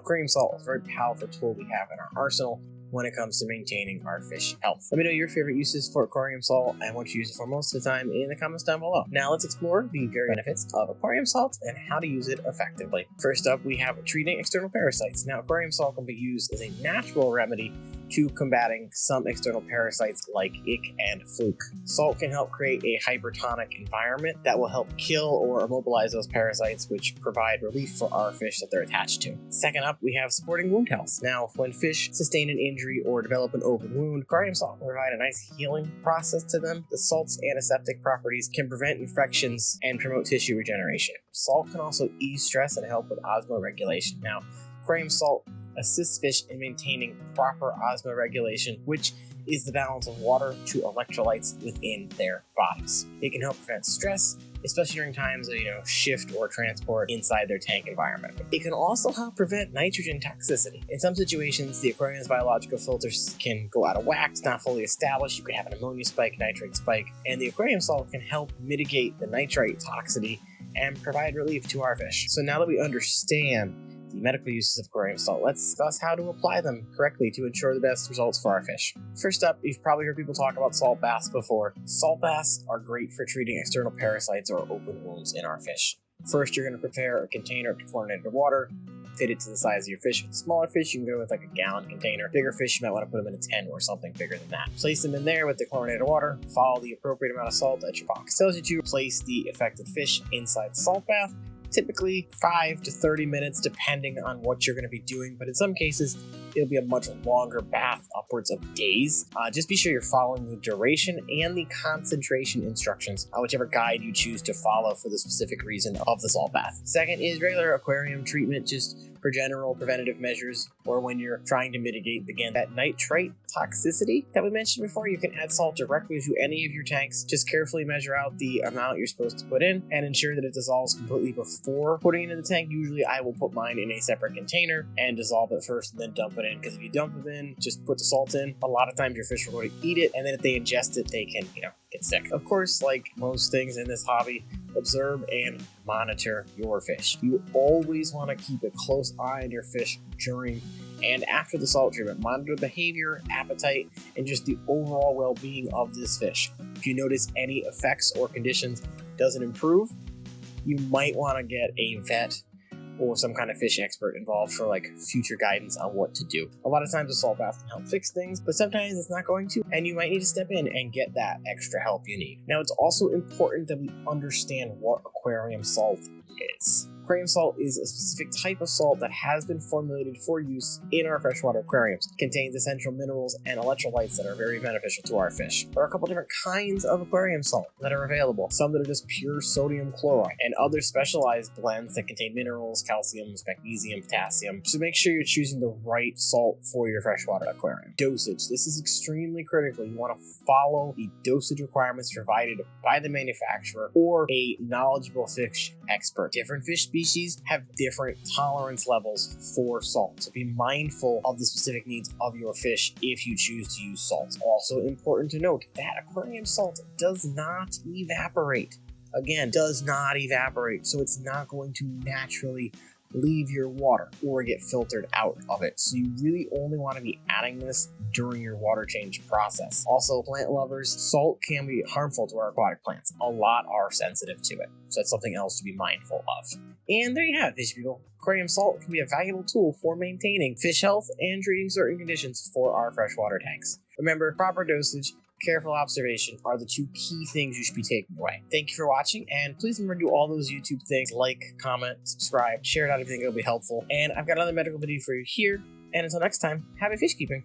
Aquarium salt is a very powerful tool we have in our arsenal when it comes to maintaining our fish health. Let me know your favorite uses for aquarium salt and what you use it for most of the time in the comments down below. Now let's explore the various benefits of aquarium salt and how to use it effectively. First up, we have treating external parasites. Now, aquarium salt can be used as a natural remedy to combating some external parasites like ick and fluke. Salt can help create a hypertonic environment that will help kill or immobilize those parasites, which provide relief for our fish that they're attached to. Second up, we have supporting wound health. Now, when fish sustain an injury or develop an open wound, aquarium salt will provide a nice healing process to them. The salt's antiseptic properties can prevent infections and promote tissue regeneration. Salt can also ease stress and help with osmoregulation. Now, aquarium salt assists fish in maintaining proper osmoregulation, which is the balance of water to electrolytes within their bodies. It can help prevent stress, especially during times of shift or transport inside their tank environment. It can also help prevent nitrogen toxicity. In some situations, the aquarium's biological filters can go out of whack, it's not fully established, you could have an ammonia spike, nitrate spike, and the aquarium salt can help mitigate the nitrite toxicity and provide relief to our fish. So now that we understand the medical uses of aquarium salt, let's discuss how to apply them correctly to ensure the best results for our fish. First up, you've probably heard people talk about salt baths before. Salt baths are great for treating external parasites or open wounds in our fish. First, you're going to prepare a container of chlorinated water, fit it to the size of your fish. With smaller fish, you can go with like a gallon container. Bigger fish, you might want to put them in a 10 or something bigger than that. Place them in there with the chlorinated water, follow the appropriate amount of salt that your box tells you to, place the affected fish inside the salt bath, typically 5 to 30 minutes depending on what you're going to be doing, but in some cases it'll be a much longer bath, upwards of days. Just be sure you're following the duration and the concentration instructions on whichever guide you choose to follow for the specific reason of the salt bath. Second is regular aquarium treatment, just for general preventative measures or when you're trying to mitigate, again, that nitrite toxicity that we mentioned before. You can add salt directly to any of your tanks. Just carefully measure out the amount you're supposed to put in and ensure that it dissolves completely before putting it in the tank. Usually I will put mine in a separate container and dissolve it first and then dump it in, because if you dump it in, just put the salt in, a lot of times your fish are going to eat it, and then if they ingest it, they can, get sick. Of course, like most things in this hobby, observe and monitor your fish. You always want to keep a close eye on your fish during and after the salt treatment. Monitor behavior, appetite, and just the overall well-being of this fish. If you notice any effects or conditions doesn't improve, you might want to get a vet or some kind of fish expert involved for future guidance on what to do. A lot of times a salt bath can help fix things, but sometimes it's not going to, and you might need to step in and get that extra help you need. Now, it's also important that we understand what aquarium salt is. Aquarium salt is a specific type of salt that has been formulated for use in our freshwater aquariums. It contains essential minerals and electrolytes that are very beneficial to our fish. There are a couple different kinds of aquarium salt that are available. Some that are just pure sodium chloride, and other specialized blends that contain minerals, calcium, magnesium, potassium. So make sure you're choosing the right salt for your freshwater aquarium. Dosage. This is extremely critical. You want to follow the dosage requirements provided by the manufacturer or a knowledgeable fish expert. Different fish species have different tolerance levels for salt, so be mindful of the specific needs of your fish if you choose to use salt. Also important to note that aquarium salt does not evaporate. Again, does not evaporate, so it's not going to naturally leave your water or get filtered out of it. So you really only want to be adding this during your water change process. Also, plant lovers, salt can be harmful to our aquatic plants. A lot are sensitive to it, so that's something else to be mindful of. And there you have it, fish people. Aquarium salt can be a valuable tool for maintaining fish health and treating certain conditions for our freshwater tanks. Remember, proper dosage, careful observation are the two key things you should be taking away. Thank you for watching, and please remember to do all those YouTube things: like, comment, subscribe, share it out if you think it'll be helpful. And I've got another medical video for you here, and until next time, happy fish keeping.